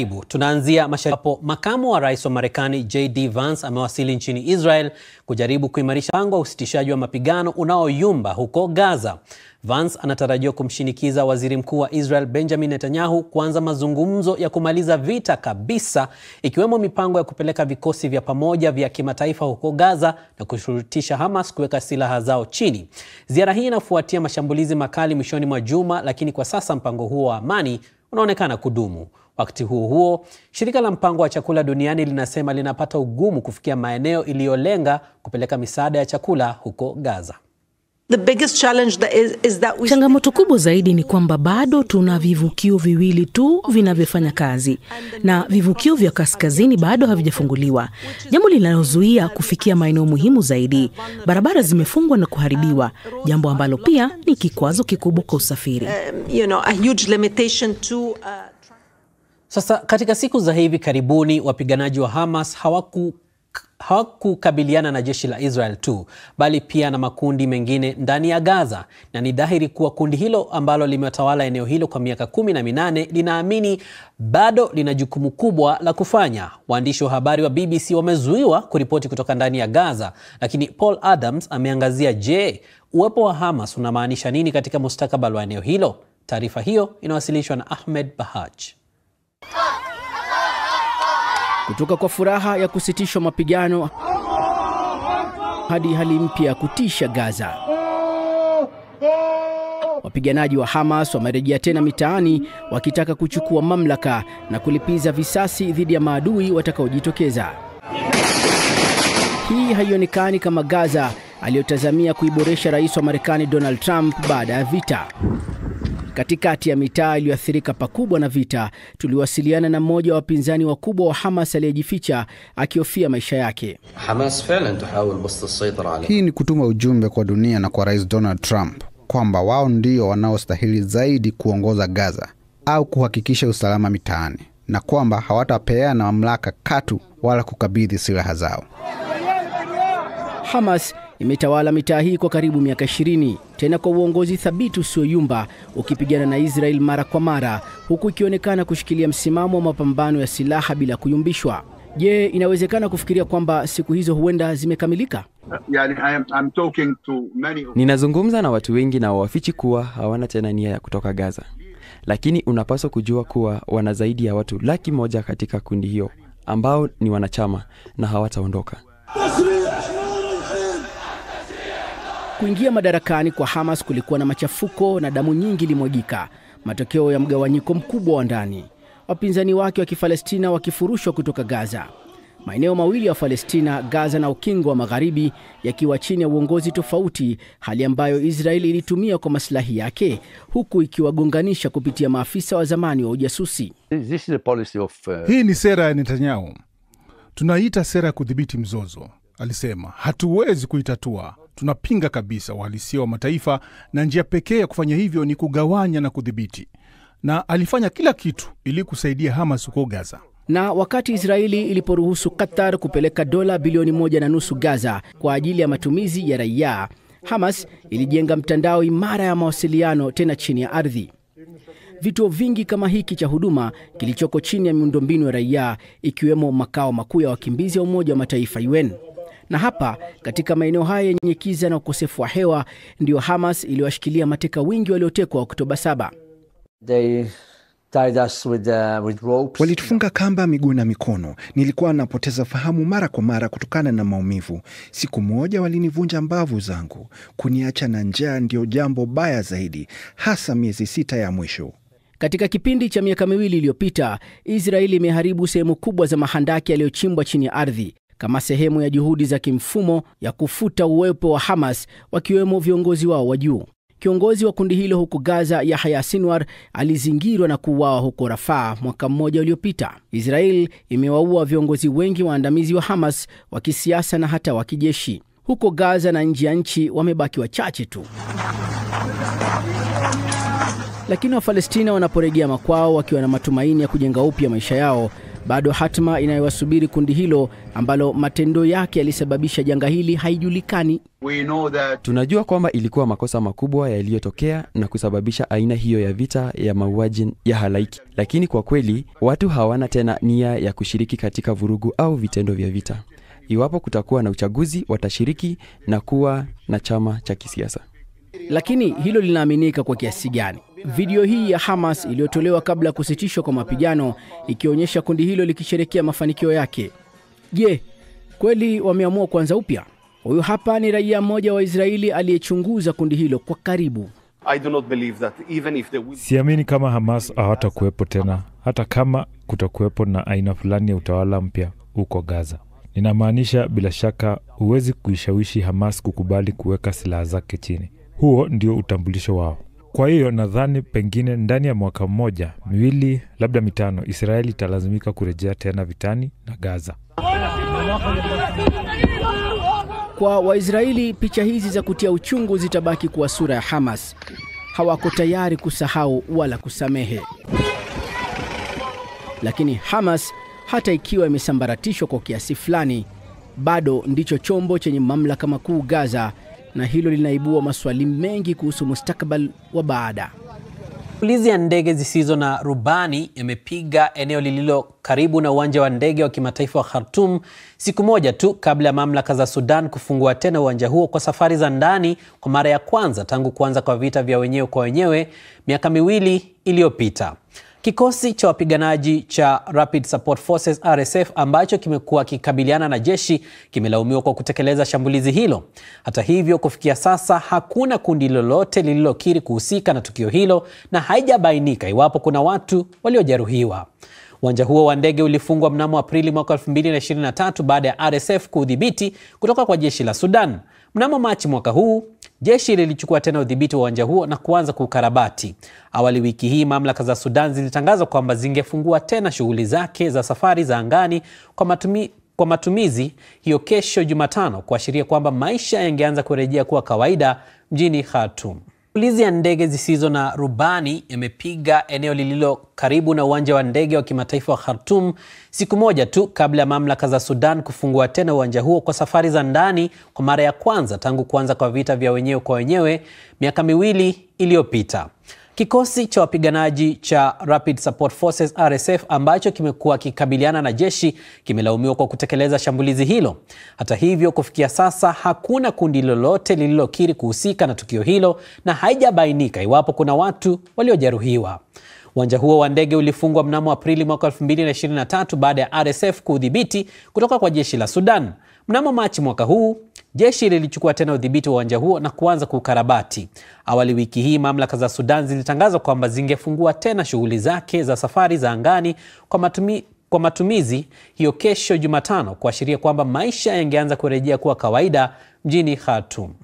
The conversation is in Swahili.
Tunaanzia mashariki. Makamu wa rais wa Marekani J.D. Vance amewasili nchini Israel kujaribu kuimarisha mpango wa usitishaji wa mapigano unaoyumba huko Gaza. Vance anatarajiwa kumshinikiza waziri mkuu wa Israel Benjamin Netanyahu kuanza mazungumzo ya kumaliza vita kabisa, ikiwemo mipango ya kupeleka vikosi vya pamoja vya kimataifa huko Gaza na kushurutisha Hamas kuweka silaha zao chini. Ziara hii inafuatia mashambulizi makali mwishoni mwa juma, lakini kwa sasa mpango huo wa amani unaonekana kudumu. Wakati huo, shirika la mpango wa chakula duniani linasema linapata ugumu kufikia maeneo iliyolenga kupeleka misaada ya chakula huko Gaza. Changamoto kubwa zaidi ni kwamba bado tuna vivukio viwili tu vinavyofanya kazi, na vivukio vya kaskazini bado havijafunguliwa, jambo linalozuia kufikia maeneo muhimu zaidi. Barabara zimefungwa na kuharibiwa, jambo ambalo pia ni kikwazo kikubwa kwa usafiri. Sasa katika siku za hivi karibuni, wapiganaji wa Hamas hawakukabiliana na jeshi la Israel tu, bali pia na makundi mengine ndani ya Gaza, na ni dhahiri kuwa kundi hilo ambalo limetawala eneo hilo kwa miaka 18 linaamini bado lina jukumu kubwa la kufanya. Waandishi wa habari wa BBC wamezuiwa kuripoti kutoka ndani ya Gaza, lakini Paul Adams ameangazia, je, uwepo wa Hamas unamaanisha nini katika mustakabali wa eneo hilo? Taarifa hiyo inawasilishwa na Ahmed Bahaj. Kutoka kwa furaha ya kusitishwa mapigano hadi hali mpya ya kutisha Gaza, wapiganaji wa Hamas wamerejea tena mitaani wakitaka kuchukua mamlaka na kulipiza visasi dhidi ya maadui watakaojitokeza. Hii haionekani kama Gaza aliyotazamia kuiboresha rais wa Marekani Donald Trump baada ya vita. Katikati ya mitaa iliyoathirika pakubwa na vita, tuliwasiliana na mmoja wa wapinzani wakubwa wa Hamas aliyejificha akihofia maisha yake. Hii ni kutuma ujumbe kwa dunia na kwa Rais Donald Trump kwamba wao ndio wanaostahili zaidi kuongoza Gaza au kuhakikisha usalama mitaani, na kwamba hawatapeana mamlaka katu wala kukabidhi silaha zao. Hamas imetawala mitaa hii kwa karibu miaka 20, tena kwa uongozi thabiti usioyumba, ukipigana na Israel mara kwa mara, huku ikionekana kushikilia msimamo wa mapambano ya silaha bila kuyumbishwa. Je, inawezekana kufikiria kwamba siku hizo huenda zimekamilika? Ninazungumza na watu wengi na wafichi kuwa hawana tena nia ya kutoka Gaza. Lakini unapaswa kujua kuwa wana zaidi ya watu 100,000 katika kundi hiyo ambao ni wanachama na hawataondoka. Kuingia madarakani kwa Hamas kulikuwa na machafuko na damu nyingi ilimwagika, matokeo ya mgawanyiko mkubwa wa ndani. Wapinzani wake wa Kifalestina wakifurushwa kutoka Gaza. Maeneo mawili ya Palestina, Gaza na Ukingo wa Magharibi, yakiwa chini ya uongozi tofauti, hali ambayo Israeli ilitumia kwa maslahi yake, huku ikiwagonganisha kupitia maafisa wa zamani wa ujasusi. Hii ni sera ya Netanyahu. Tunaita sera ya kudhibiti mzozo. Alisema, hatuwezi kuitatua. Tunapinga kabisa uhalisia wa mataifa, na njia pekee ya kufanya hivyo ni kugawanya na kudhibiti. Na alifanya kila kitu ili kusaidia Hamas huko Gaza. Na wakati Israeli iliporuhusu Qatar kupeleka $1.5 bilioni Gaza kwa ajili ya matumizi ya raia, Hamas ilijenga mtandao imara ya mawasiliano tena chini ya ardhi. Vituo vingi kama hiki cha huduma kilichoko chini ya miundombinu ya raia, ikiwemo makao makuu ya wakimbizi ya Umoja wa Mataifa UN. Na hapa katika maeneo haya yenye kiza na ukosefu wa hewa ndio Hamas iliwashikilia mateka wingi waliotekwa Oktoba 7. Walitufunga kamba miguu na mikono. Nilikuwa napoteza fahamu mara kwa mara kutokana na maumivu. Siku moja walinivunja mbavu zangu. Kuniacha na njaa ndio jambo baya zaidi, hasa miezi 6 ya mwisho. Katika kipindi cha miaka 2 iliyopita, Israeli imeharibu sehemu kubwa za mahandaki yaliyochimbwa chini ya ardhi, kama sehemu ya juhudi za kimfumo ya kufuta uwepo wa Hamas, wakiwemo viongozi wao wa juu. Kiongozi wa kundi hilo huko Gaza, Yahya Sinwar, alizingirwa na kuuawa huko Rafah mwaka mmoja uliopita. Israel imewaua viongozi wengi waandamizi wa Hamas wa kisiasa na hata wa kijeshi. Huko Gaza na nje ya nchi wamebaki wachache tu. Lakini Wafalestina wanaporejea makwao wakiwa na matumaini ya kujenga upya maisha yao, Bado hatma inayowasubiri kundi hilo ambalo matendo yake yalisababisha janga hili haijulikani. Tunajua kwamba ilikuwa makosa makubwa yaliyotokea na kusababisha aina hiyo ya vita ya mauaji ya halaiki. Lakini kwa kweli, watu hawana tena nia ya kushiriki katika vurugu au vitendo vya vita. Iwapo kutakuwa na uchaguzi, watashiriki na kuwa na chama cha kisiasa. Lakini hilo linaaminika kwa kiasi gani? Video hii ya Hamas iliyotolewa kabla ya kusitishwa kwa mapigano ikionyesha kundi hilo likisherehekea mafanikio yake. Je, kweli wameamua kuanza upya? Huyu hapa ni raia mmoja wa Israeli aliyechunguza kundi hilo kwa karibu. Siamini kama Hamas hawatakuwepo tena, hata kama kutakuwepo na aina fulani ya utawala mpya huko Gaza. Ninamaanisha, bila shaka huwezi kuishawishi Hamas kukubali kuweka silaha zake chini. Huo ndio utambulisho wao. Kwa hiyo nadhani pengine ndani ya mwaka mmoja, miwili, labda mitano, Israeli italazimika kurejea tena vitani na Gaza. Kwa Waisraeli, picha hizi za kutia uchungu zitabaki kuwa sura ya Hamas. Hawako tayari kusahau wala kusamehe. Lakini Hamas, hata ikiwa imesambaratishwa kwa kiasi fulani, bado ndicho chombo chenye mamlaka makuu Gaza, na hilo linaibua maswali mengi kuhusu mustakabali wa baada. Mashambulizi ya ndege zisizo na rubani yamepiga eneo lililo karibu na uwanja wa ndege wa kimataifa wa Khartoum siku moja tu kabla ya mamlaka za Sudan kufungua tena uwanja huo kwa safari za ndani kwa mara ya kwanza tangu kuanza kwa vita vya wenyewe kwa wenyewe miaka miwili iliyopita. Kikosi cha wapiganaji cha Rapid Support Forces RSF ambacho kimekuwa kikabiliana na jeshi kimelaumiwa kwa kutekeleza shambulizi hilo. Hata hivyo, kufikia sasa hakuna kundi lolote lililokiri kuhusika na tukio hilo na haijabainika iwapo kuna watu waliojeruhiwa. Uwanja huo wa ndege ulifungwa mnamo Aprili mwaka 2023 baada ya RSF kuudhibiti kutoka kwa jeshi la Sudan. Mnamo Machi mwaka huu, jeshi lilichukua tena udhibiti wa uwanja huo na kuanza kuukarabati. Awali wiki hii, mamlaka za Sudan zilitangaza kwamba zingefungua tena shughuli zake za safari za angani kwa matumizi hiyo kesho Jumatano, kuashiria kwamba maisha yangeanza kurejea kuwa kawaida mjini Khartoum. Mashambulizi ya ndege zisizo na rubani yamepiga eneo lililo karibu na uwanja wa ndege wa kimataifa wa Khartoum siku moja tu kabla ya mamlaka za Sudan kufungua tena uwanja huo kwa safari za ndani kwa mara ya kwanza tangu kuanza kwa vita vya wenyewe kwa wenyewe miaka miwili iliyopita. Kikosi cha wapiganaji cha Rapid Support Forces RSF ambacho kimekuwa kikabiliana na jeshi kimelaumiwa kwa kutekeleza shambulizi hilo. Hata hivyo, kufikia sasa hakuna kundi lolote lililokiri kuhusika na tukio hilo na haijabainika iwapo kuna watu waliojeruhiwa. Uwanja huo wa ndege ulifungwa mnamo Aprili mwaka 2023 baada ya RSF kuudhibiti kutoka kwa jeshi la Sudan. Mnamo Machi mwaka huu, jeshi lilichukua tena udhibiti wa uwanja huo na kuanza kuukarabati. Awali wiki hii, mamlaka za Sudan zilitangaza kwamba zingefungua tena shughuli zake za safari za angani kwa matumizi hiyo kesho Jumatano, kuashiria kwamba maisha yangeanza kurejea kuwa kawaida mjini Khartoum.